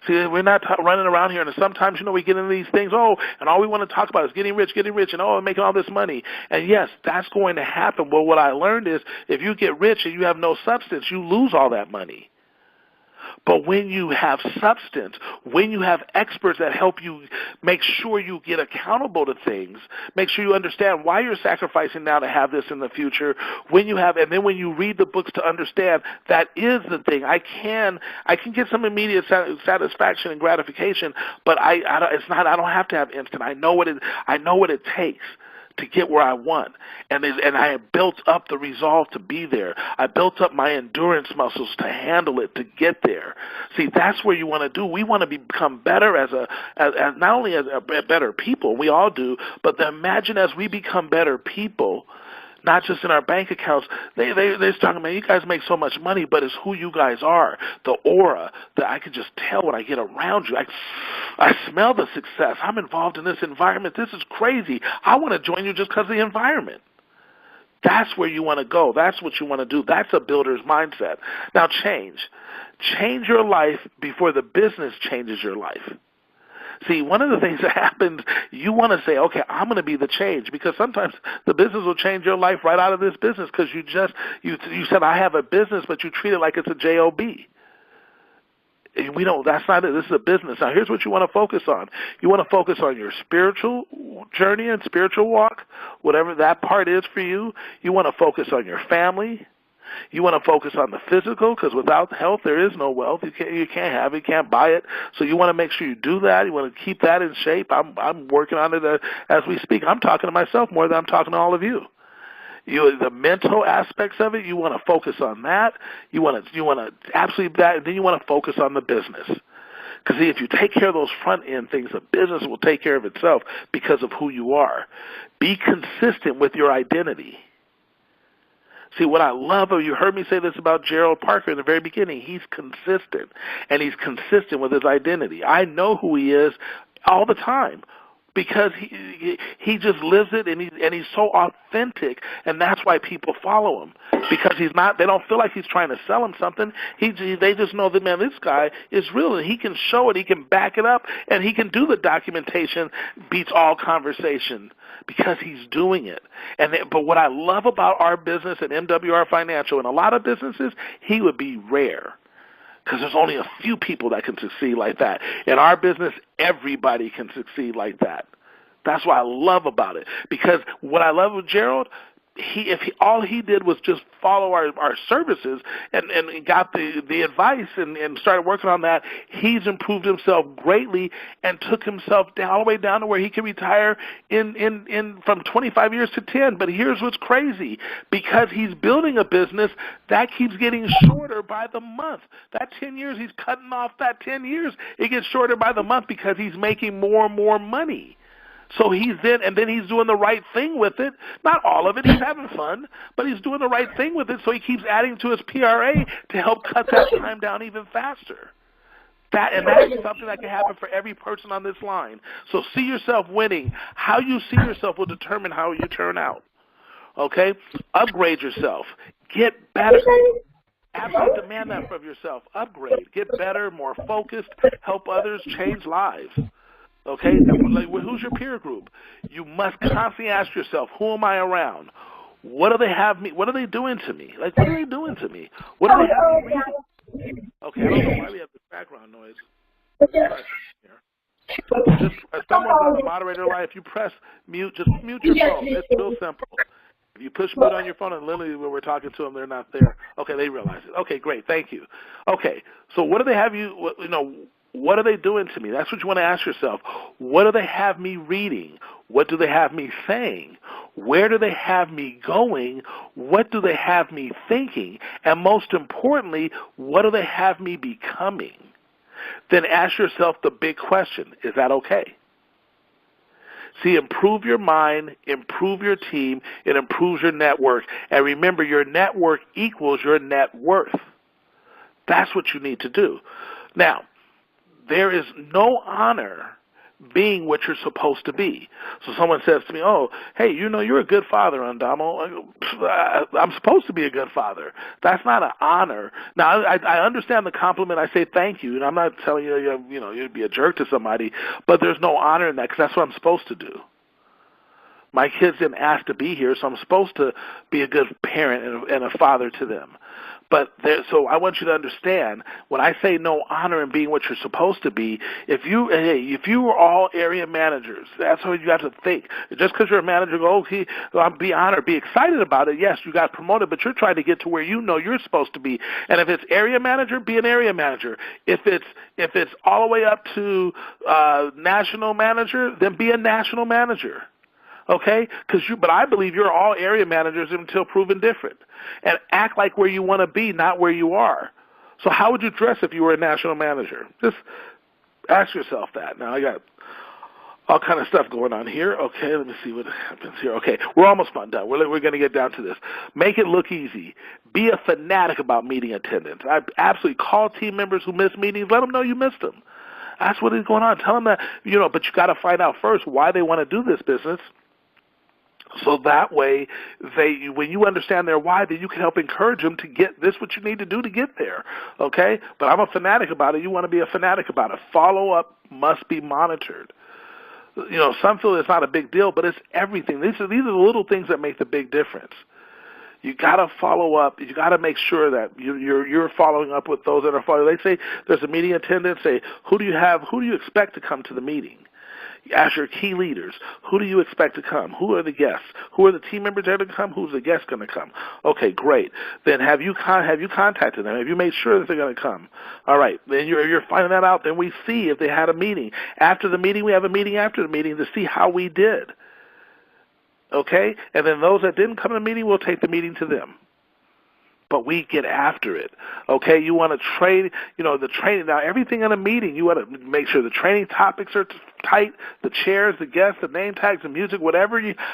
See, we're not running around here, and sometimes, we get into these things, and all we want to talk about is getting rich, and making all this money. And yes, that's going to happen. But what I learned is, if you get rich and you have no substance, you lose all that money. But when you have substance, when you have experts that help you make sure you get accountable to things, make sure you understand why you're sacrificing now to have this in the future, and then when you read the books to understand that is the thing. I can get some immediate satisfaction and gratification, but I don't have to have instant. I know what it takes to get where I want. And I have built up the resolve to be there. I built up my endurance muscles to handle it, to get there. See, that's where you want to do. We want to become better as not only as better people, we all do, but imagine as we become better people, not just in our bank accounts. They're talking, man, you guys make so much money, but it's who you guys are, the aura that I can just tell when I get around you. I smell the success. I'm involved in this environment. This is crazy. I want to join you just because of the environment. That's where you want to go. That's what you want to do. That's a builder's mindset. Now change your life before the business changes your life. See, one of the things that happens, you want to say, okay, I'm going to be the change, because sometimes the business will change your life right out of this business, because you said, I have a business, but you treat it like it's a job. And that's not it. This is a business. Now, here's what you want to focus on. You want to focus on your spiritual journey and spiritual walk, whatever that part is for you. You want to focus on your family. You want to focus on the physical, because without health, there is no wealth. You can't have it, you can't buy it. So you want to make sure you do that. You want to keep that in shape. I'm working on it as we speak. I'm talking to myself more than I'm talking to all of you. The mental aspects of it, you want to focus on that. You want to absolutely that, and then you want to focus on the business. Because see, if you take care of those front end things, the business will take care of itself because of who you are. Be consistent with your identity. See, what I love, you heard me say this about Gerald Parker in the very beginning. He's consistent, and he's consistent with his identity. I know who he is all the time, because he just lives it, and he's so authentic, and that's why people follow him, because they don't feel like he's trying to sell them something. They just know that, man, this guy is real, and he can show it, he can back it up, and he can do the documentation beats all conversation, because he's doing it. But what I love about our business at MWR Financial, and a lot of businesses, he would be rare, because there's only a few people that can succeed like that. In our business, everybody can succeed like that. That's what I love about it. Because what I love with Gerald, all he did was just follow our services and got the advice and started working on that, he's improved himself greatly and took himself all the way down to where he can retire in from 25 years to 10. But here's what's crazy. Because he's building a business, that keeps getting shorter by the month. That 10 years, he's cutting off that 10 years. It gets shorter by the month because he's making more and more money. So he's then he's doing the right thing with it. Not all of it. He's having fun, but he's doing the right thing with it. So he keeps adding to his PRA to help cut that time down even faster. That is something that can happen for every person on this line. So see yourself winning. How you see yourself will determine how you turn out. Okay? Upgrade yourself. Get better. Absolutely demand that from yourself. Upgrade. Get better, more focused, help others, change lives. Okay? Like, who's your peer group? You must constantly ask yourself, who am I around? What do they have me? What are they doing to me? Like, what are they doing to me? What do they have me reading? Okay, I don't know why we have this background noise. Just someone's on the moderator line. If you press mute, just mute your phone. It's real simple. If you push mute on your phone and literally when we're talking to them, they're not there. Okay, they realize it. Okay, great. Thank you. Okay, so what do they have you, what are they doing to me? That's what you want to ask yourself. What do they have me reading? What do they have me saying? Where do they have me going? What do they have me thinking? And most importantly, what do they have me becoming? Then ask yourself the big question, is that okay? See, improve your mind, improve your team, it improves your network. And remember, your network equals your net worth. That's what you need to do. Now, there is no honor being what you're supposed to be. So someone says to me, oh, hey, you're a good father, Andamo. I'm supposed to be a good father. That's not an honor. Now, I understand the compliment. I say thank you, and I'm not telling you, you'd be a jerk to somebody, but there's no honor in that because that's what I'm supposed to do. My kids didn't ask to be here, so I'm supposed to be a good parent and a father to them. So I want you to understand, when I say no honor in being what you're supposed to be, if you were all area managers, that's how you have to think. Just because you're a manager, be honored, be excited about it. Yes, you got promoted, but you're trying to get to where you're supposed to be. And if it's area manager, be an area manager. If it's all the way up to national manager, then be a national manager. Okay? But I believe you're all area managers until proven different. And act like where you want to be, not where you are. So how would you dress if you were a national manager? Just ask yourself that. Now, I got all kind of stuff going on here. Okay, let me see what happens here. Okay, we're almost done. We're going to get down to this. Make it look easy. Be a fanatic about meeting attendance. I absolutely call team members who miss meetings. Let them know you missed them. That's what is going on. Tell them that, but you got to find out first why they want to do this business. So that way, when you understand their why, then you can help encourage them to get this what you need to do to get there, okay? But I'm a fanatic about it. You want to be a fanatic about it. Follow-up must be monitored. Some feel it's not a big deal, but it's everything. These are the little things that make the big difference. You got to follow up. You got to make sure that you're following up with those that are following. They say there's a meeting attendance. Say, who do you expect to come to the meeting? Ask your key leaders, who do you expect to come? Who are the guests? Who are the team members that are going to come? Who's the guest going to come? Okay, great. Then have you contacted them? Have you made sure that they're going to come? All right. Then you're finding that out. Then we see if they had a meeting. After the meeting, we have a meeting after the meeting to see how we did. Okay? And then those that didn't come to the meeting, we'll take the meeting to them. But we get after it, okay? You want to train, the training. Now, everything in a meeting, you want to make sure the training topics are tight, the chairs, the guests, the name tags, the music,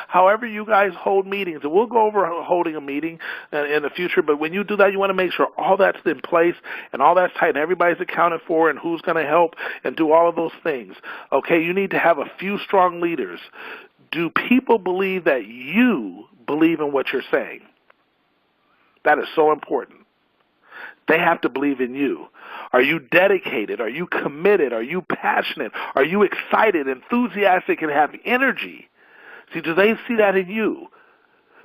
however you guys hold meetings. And we'll go over holding a meeting in the future, but when you do that, you want to make sure all that's in place and all that's tight and everybody's accounted for and who's going to help and do all of those things, okay? You need to have a few strong leaders. Do people believe that you believe in what you're saying? That is so important. They have to believe in you. Are you dedicated? Are you committed? Are you passionate? Are you excited, enthusiastic, and have energy? See, do they see that in you?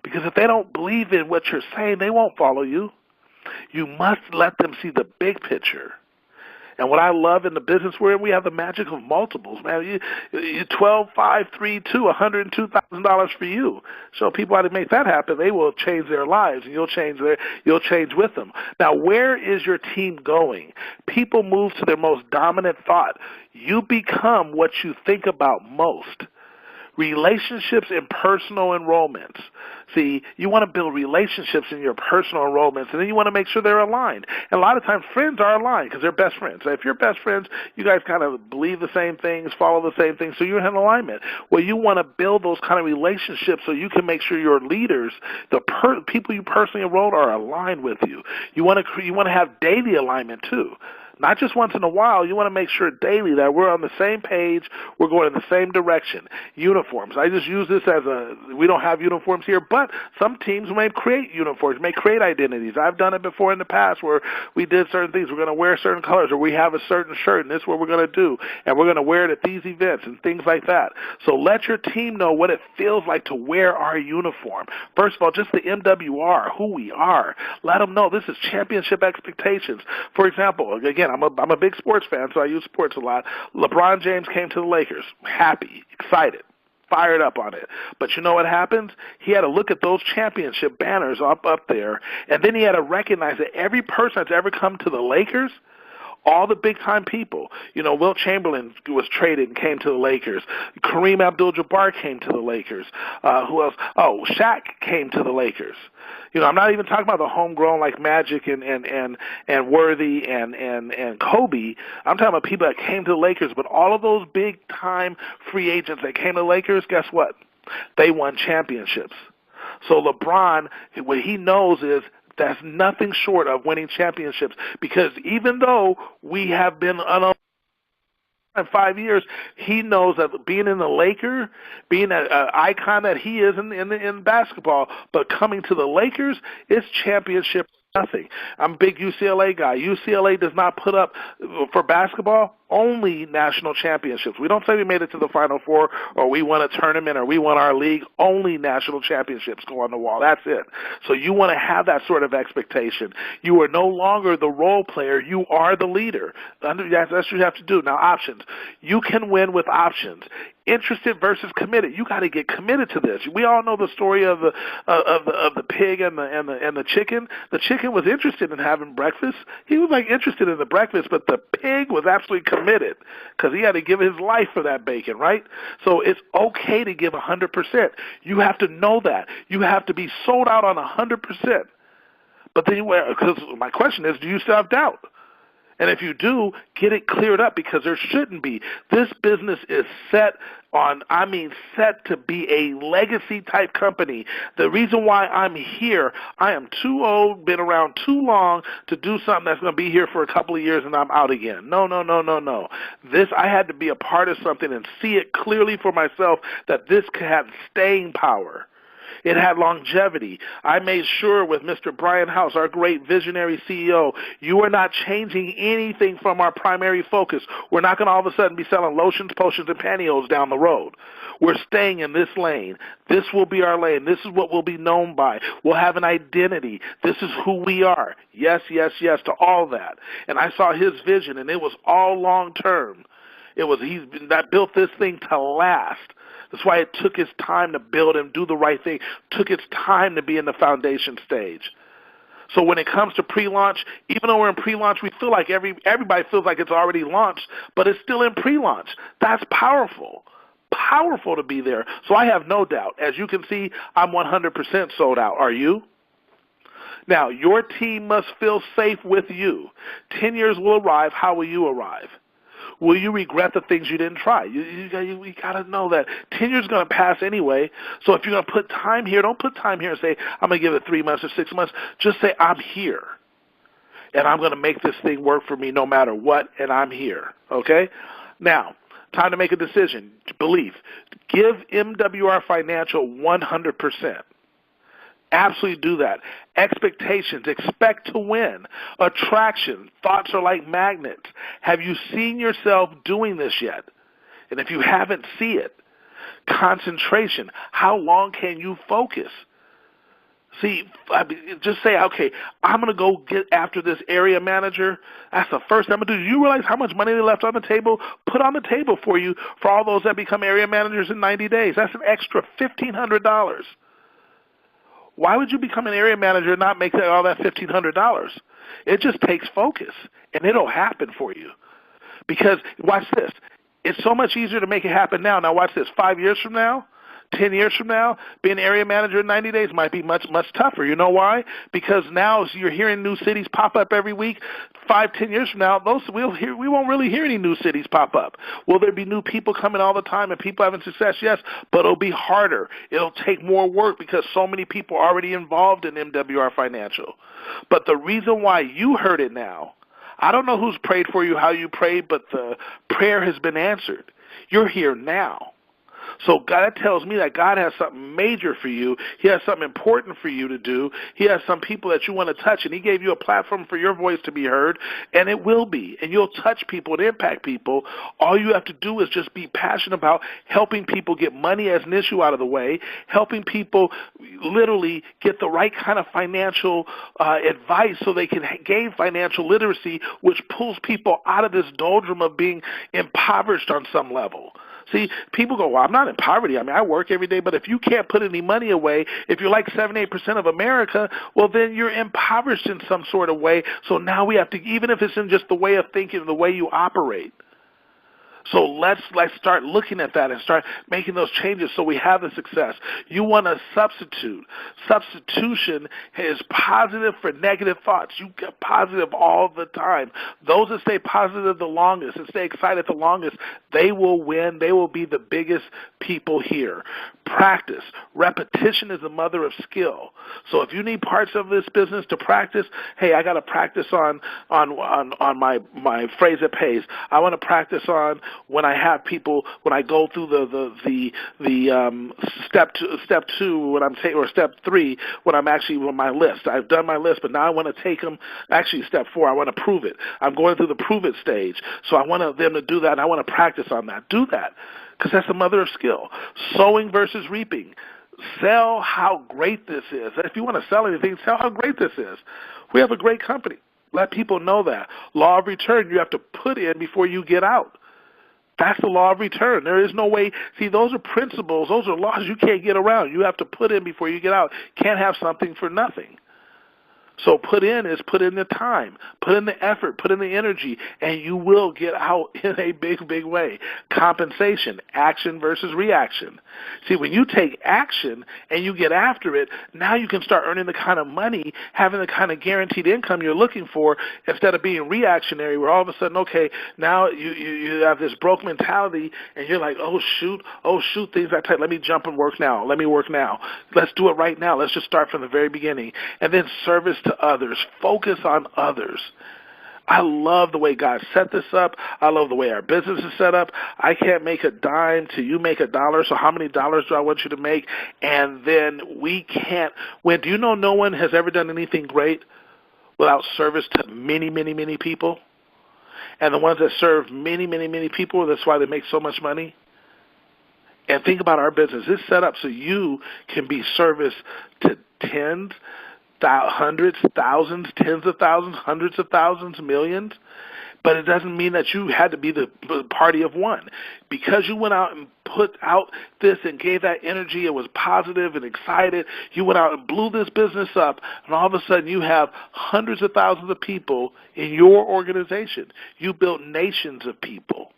Because if they don't believe in what you're saying, they won't follow you. You must let them see the big picture. And what I love in the business we're in, we have the magic of multiples, man. You 12, 5, 3, 2, $102,000 for you. Show people how to make that happen. They will change their lives, and you'll change with them. Now, where is your team going? People move to their most dominant thought. You become what you think about most. Relationships and personal enrollments. See, you want to build relationships in your personal enrollments, and then you want to make sure they're aligned. And a lot of times friends are aligned because they're best friends. So if you're best friends, you guys kind of believe the same things, follow the same things, so you're in alignment. Well, you want to build those kind of relationships so you can make sure your leaders, the people you personally enrolled, are aligned with you. You want to have daily alignment too. Not just once in a while. You want to make sure daily that we're on the same page, we're going in the same direction. Uniforms. I just use this as we don't have uniforms here, but some teams may create uniforms, may create identities. I've done it before in the past where we did certain things. We're going to wear certain colors, or we have a certain shirt, and this is what we're going to do, and we're going to wear it at these events and things like that. So let your team know what it feels like to wear our uniform. First of all, just the MWR, who we are. Let them know this is championship expectations. For example, again, I'm a big sports fan, so I use sports a lot. LeBron James came to the Lakers. Happy, excited, fired up on it. But you know what happens? He had to look at those championship banners up there, and then he had to recognize that every person that's ever come to the Lakers, all the big-time people. You know, Wilt Chamberlain was traded and came to the Lakers. Kareem Abdul-Jabbar came to the Lakers. Who else? Oh, Shaq came to the Lakers. You know, I'm not even talking about the homegrown like Magic and Worthy and Kobe. I'm talking about people that came to the Lakers. But all of those big-time free agents that came to the Lakers, guess what? They won championships. So LeBron, what he knows is that's nothing short of winning championships, because even though we have been in 5 years, he knows that being in the Lakers, being an icon that he is in basketball, but coming to the Lakers, it's championship nothing. I'm a big UCLA guy. UCLA does not put up, for basketball, only national championships. We don't say we made it to the Final Four or we won a tournament or we won our league. Only national championships go on the wall. That's it. So you want to have that sort of expectation. You are no longer the role player. You are the leader. That's what you have to do. Now, options. You can win with options. Interested versus committed. You got to get committed to this. We all know the story of the pig and the chicken. The chicken was interested in having breakfast. He was interested in the breakfast, but the pig was absolutely committed because he had to give his life for that bacon, right? So it's okay to give 100%. You have to know that. You have to be sold out on 100%. But then, because my question is, do you still have doubt? And if you do, get it cleared up, because there shouldn't be. This business is set to be a legacy-type company. The reason why I'm here, I am too old, been around too long to do something that's going to be here for a couple of years and I'm out again. No. I had to be a part of something and see it clearly for myself that this could have staying power. It had longevity. I made sure with Mr. Brian House, our great visionary CEO, you are not changing anything from our primary focus. We're not going to all of a sudden be selling lotions, potions, and pantyhose down the road. We're staying in this lane. This will be our lane. This is what we'll be known by. We'll have an identity. This is who we are. Yes to all that. And I saw his vision, and it was all long-term. That built this thing to last. That's why it took its time to build and do the right thing. Took its time to be in the foundation stage. So when it comes to pre-launch, even though we're in pre-launch, we feel like everybody feels like it's already launched, but it's still in pre-launch. That's powerful. Powerful to be there. So I have no doubt. As you can see, I'm 100% sold out. Are you? Now, your team must feel safe with you. 10 years will arrive. How will you arrive? Will you regret the things you didn't try? You got to know that 10 years is going to pass anyway. So if you're going to put time here, don't put time here and say, I'm going to give it 3 months or 6 months. Just say, I'm here. And I'm going to make this thing work for me no matter what, and I'm here. Okay? Now, time to make a decision. Belief. Give MWR Financial 100%. Absolutely do that. Expectations. Expect to win. Attraction. Thoughts are like magnets. Have you seen yourself doing this yet? And if you haven't, see it. Concentration. How long can you focus? See, just say, okay, I'm going to go get after this area manager. That's the first thing I'm going to do. Do you realize how much money they left on the table? Put on the table for you for all those that become area managers in 90 days. That's an extra $1,500. Why would you become an area manager and not make all that $1,500? It just takes focus, and it'll happen for you. Because, watch this, it's so much easier to make it happen now. Now, watch this, 5 years from now, 10 years from now, being an area manager in 90 days might be much, much tougher. You know why? Because now you're hearing new cities pop up every week. 5, 10 years from now, we won't really hear any new cities pop up. Will there be new people coming all the time and people having success? Yes, but it'll be harder. It'll take more work because so many people are already involved in MWR Financial. But the reason why you heard it now, I don't know who's prayed for you, how you prayed, but the prayer has been answered. You're here now. So that tells me that God has something major for you. He has something important for you to do. He has some people that you want to touch, and he gave you a platform for your voice to be heard, and it will be. And you'll touch people and impact people. All you have to do is just be passionate about helping people get money as an issue out of the way, helping people literally get the right kind of financial advice so they can gain financial literacy, which pulls people out of this doldrum of being impoverished on some level. See, people go, well, I'm not in poverty. I mean, I work every day, but if you can't put any money away, if you're like 7-8% of America, well, then you're impoverished in some sort of way. So now we have to, even if it's in just the way of thinking, the way you operate. So let's start looking at that and start making those changes so we have the success. You want to substitute. Substitution is positive for negative thoughts. You get positive all the time. Those that stay positive the longest and stay excited the longest, they will win. They will be the biggest people here. Practice. Repetition is the mother of skill. So if you need parts of this business to practice, hey, I got to practice on my phrase that pays. I want to practice on when I have people, when I go through the step two when I'm or step 3 when I'm actually with my list. I've done my list, but now I want to take them. Actually, step 4, I want to prove it. I'm going through the prove it stage, so I want them to do that, and I want to practice on that. Do that, because that's the mother of skill. Sowing versus reaping. Sell how great this is. If you want to sell anything, sell how great this is. We have a great company. Let people know that. Law of return, you have to put in before you get out. That's the law of return. There is no way. See, those are principles. Those are laws you can't get around. You have to put in before you get out. Can't have something for nothing. So put in is put in the time, put in the effort, put in the energy, and you will get out in a big, big way. Compensation, action versus reaction. See, when you take action and you get after it, now you can start earning the kind of money, having the kind of guaranteed income you're looking for, instead of being reactionary where all of a sudden, okay, now you have this broke mentality and you're like, oh, shoot, things are tight. Let me jump and work now. Let me work now. Let's do it right now. Let's just start from the very beginning. And then service to others. Focus on others. I love the way God set this up. I love the way our business is set up. I can't make a dime till you make $1, so how many dollars do I want you to make? And then we can't win. Do you know no one has ever done anything great without service to many, many, many people? And the ones that serve many, many, many people, that's why they make so much money. And think about our business. It's set up so you can be service to tens, hundreds, thousands, tens of thousands, hundreds of thousands, millions. But it doesn't mean that you had to be the party of one. Because you went out and put out this and gave that energy, it was positive and excited, you went out and blew this business up, and all of a sudden you have hundreds of thousands of people in your organization. You built nations of people.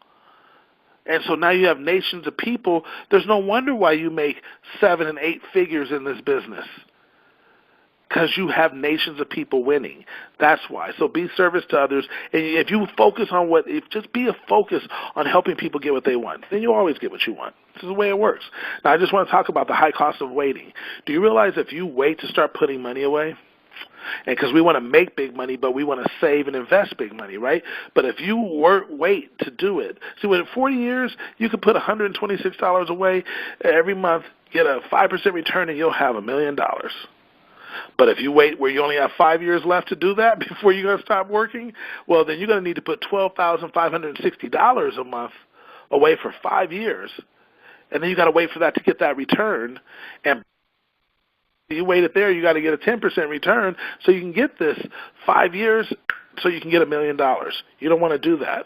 And so now you have nations of people. There's no wonder why you make 7 and 8 figures in this business. Because you have nations of people winning. That's why. So be service to others. And if you focus on just be a focus on helping people get what they want, then you always get what you want. This is the way it works. Now, I just want to talk about the high cost of waiting. Do you realize if you wait to start putting money away, and because we want to make big money, but we want to save and invest big money, right? But if you wait to do it, see, within 40 years, you can put $126 away every month, get a 5% return, and you'll have $1 million. But if you wait where you only have 5 years left to do that before you're going to stop working, well, then you're going to need to put $12,560 a month away for 5 years. And then you got to wait for that to get that return. And You wait it there, you got to get a 10% return so you can get this 5 years so you can get $1 million. You don't want to do that.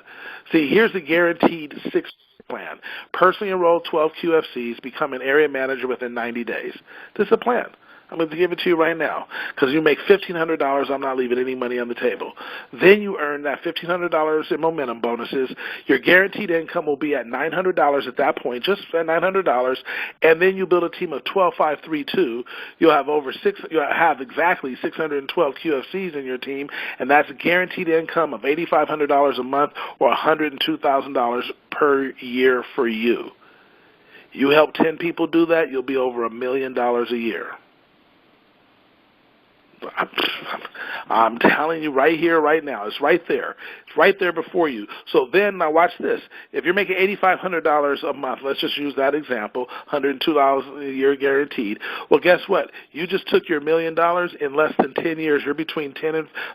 See, here's the guaranteed 6 plan. Personally enroll 12 QFCs, become an area manager within 90 days. This is a plan. I'm going to give it to you right now because you make $1,500. I'm not leaving any money on the table. Then you earn that $1,500 in momentum bonuses. Your guaranteed income will be at $900 at that point, just at $900. And then you build a team of 12,532. You'll have exactly 612 QFCs in your team, and that's a guaranteed income of $8,500 a month or $102,000 per year for you. You help 10 people do that, you'll be over $1 million a year. I'm telling you right here, right now. It's right there. It's right there before you. So then, now watch this. If you're making $8,500 a month, let's just use that example, $102 a year guaranteed. Well, guess what? You just took your $1 million in less than 10 years. You're between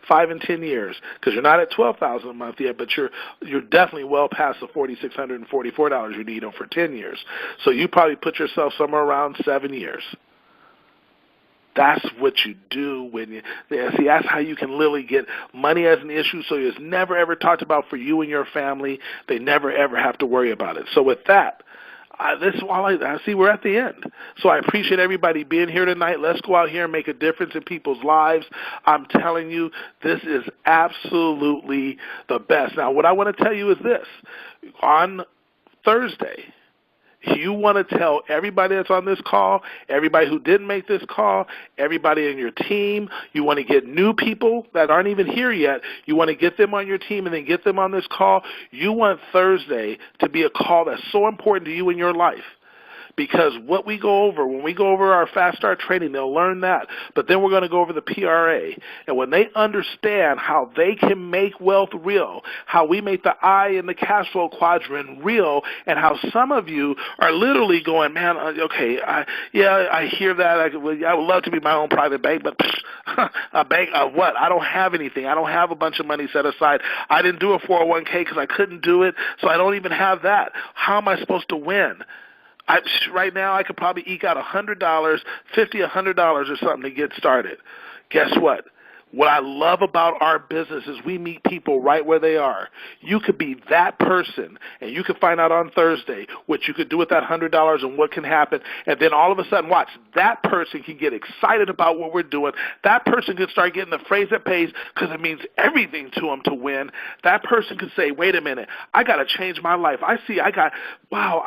5 and 10 years because you're not at $12,000 a month yet, but you're definitely well past the $4,644 you need for 10 years. So you probably put yourself somewhere around 7 years. That's what you do when you see. That's how you can literally get money as an issue. So it's never ever talked about for you and your family. They never ever have to worry about it. So with that, this is all I see. We're at the end. So I appreciate everybody being here tonight. Let's go out here and make a difference in people's lives. I'm telling you, this is absolutely the best. Now, what I want to tell you is this: on Thursday, you want to tell everybody that's on this call, everybody who didn't make this call, everybody in your team. You want to get new people that aren't even here yet. You want to get them on your team and then get them on this call. You want Thursday to be a call that's so important to you in your life. Because what we go over, when we go over our Fast Start training, they'll learn that. But then we're going to go over the PRA. And when they understand how they can make wealth real, how we make the I in the cash flow quadrant real, and how some of you are literally going, man, okay, I hear that. I would love to be my own private bank, but a bank of what? I don't have anything. I don't have a bunch of money set aside. I didn't do a 401k because I couldn't do it, so I don't even have that. How am I supposed to win? Right now, I could probably eke out $100, $50, $100 or something to get started. Guess what? What I love about our business is we meet people right where they are. You could be that person, and you can find out on Thursday what you could do with that $100 and what can happen. And then all of a sudden, watch, that person can get excited about what we're doing. That person can start getting the phrase that pays because it means everything to them to win. That person can say, wait a minute, I got to change my life. I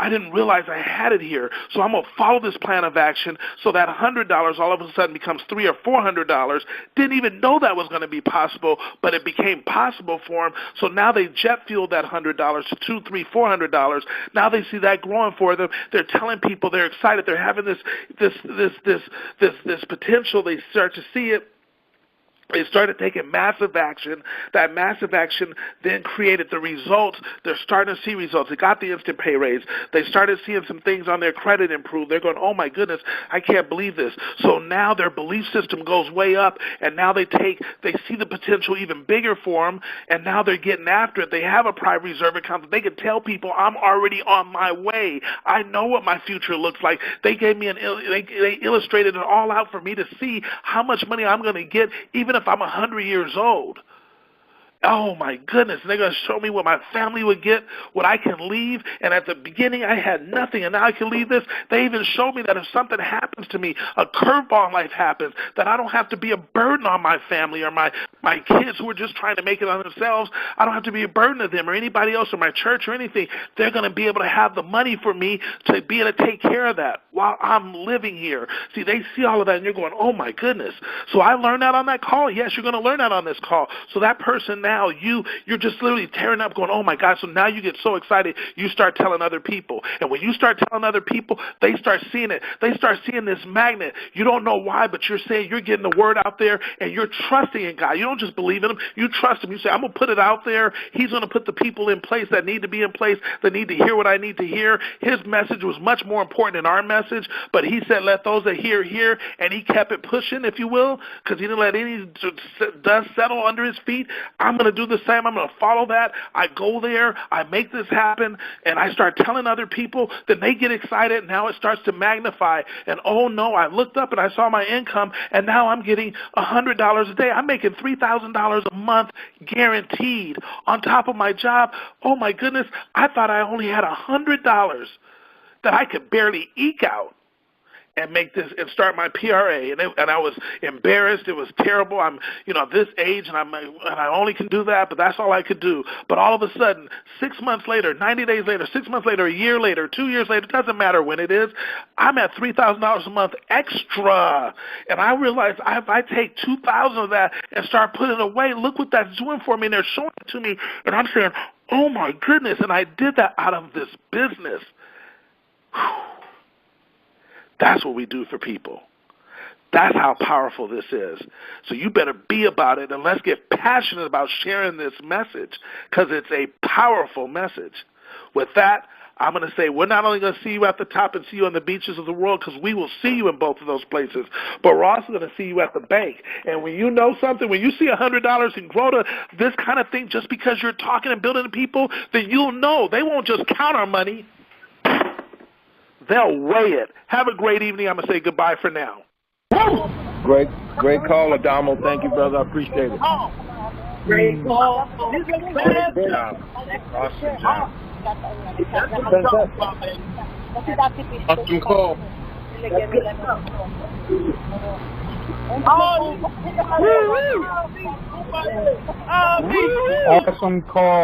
didn't realize I had it here. So I'm going to follow this plan of action so that $100 all of a sudden becomes $300 or $400. Didn't even know that was going to be possible, but it became possible for them. So now they jet fueled that $100 to $200, $300, $400. Now they see that growing for them. They're telling people they're excited. They're having this potential. They start to see it. They started taking massive action. That massive action then created the results. They're starting to see results. They got the instant pay raise. They started seeing some things on their credit improve. They're going, oh, my goodness, I can't believe this. So now their belief system goes way up, and now they see the potential even bigger for them, and now they're getting after it. They have a private reserve account that they can tell people, I'm already on my way. I know what my future looks like. They gave me they illustrated it all out for me to see how much money I'm going to get, even if I'm 100 years old. Oh, my goodness. And they're going to show me what my family would get, what I can leave. And at the beginning, I had nothing, and now I can leave this. They even showed me that if something happens to me, a curveball in life happens, that I don't have to be a burden on my family or my kids who are just trying to make it on themselves. I don't have to be a burden to them or anybody else or my church or anything. They're going to be able to have the money for me to be able to take care of that while I'm living here. See, they see all of that, and you're going, oh, my goodness. So I learned that on that call. Yes, you're going to learn that on this call. So that person now, you're just literally tearing up going, oh, my God. So now you get so excited, you start telling other people. And when you start telling other people, they start seeing it. They start seeing this magnet. You don't know why, but you're saying you're getting the word out there, and you're trusting in God. You don't just believe in him. You trust him. You say, I'm going to put it out there. He's going to put the people in place that need to be in place, that need to hear what I need to hear. His message was much more important than our message. message, but he said, let those that hear, hear, and he kept it pushing, if you will, because he didn't let any dust settle under his feet. I'm going to do the same. I'm going to follow that. I go there. I make this happen, and I start telling other people. Then they get excited, and now it starts to magnify. And, oh, no, I looked up, and I saw my income, and now I'm getting $100 a day. I'm making $3,000 a month guaranteed on top of my job. Oh, my goodness, I thought I only had $100 that I could barely eke out and make this and start my PRA, and I was embarrassed. It was terrible. I'm, this age, and I only can do that, but that's all I could do. But all of a sudden, 6 months later, 90 days later, 6 months later, a year later, 2 years later, it doesn't matter when it is, I'm at $3,000 a month extra, and I realized if I take $2,000 of that and start putting it away, look what that's doing for me, and they're showing it to me, and I'm saying, oh my goodness, and I did that out of this business. Whew. That's what we do for people. That's how powerful this is. So you better be about it, and let's get passionate about sharing this message, because it's a powerful message. With that, I'm going to say we're not only going to see you at the top and see you on the beaches of the world, because we will see you in both of those places, but we're also going to see you at the bank. And when you know something, when you see $100 and grow to this kind of thing just because you're talking and building to people, then you'll know they won't just count our money. They'll weigh it. Have a great evening. I'm going to say goodbye for now. Great call, Andamo. Thank you, brother. I appreciate it. Great call. Great job. Awesome job. Awesome call. Awesome call.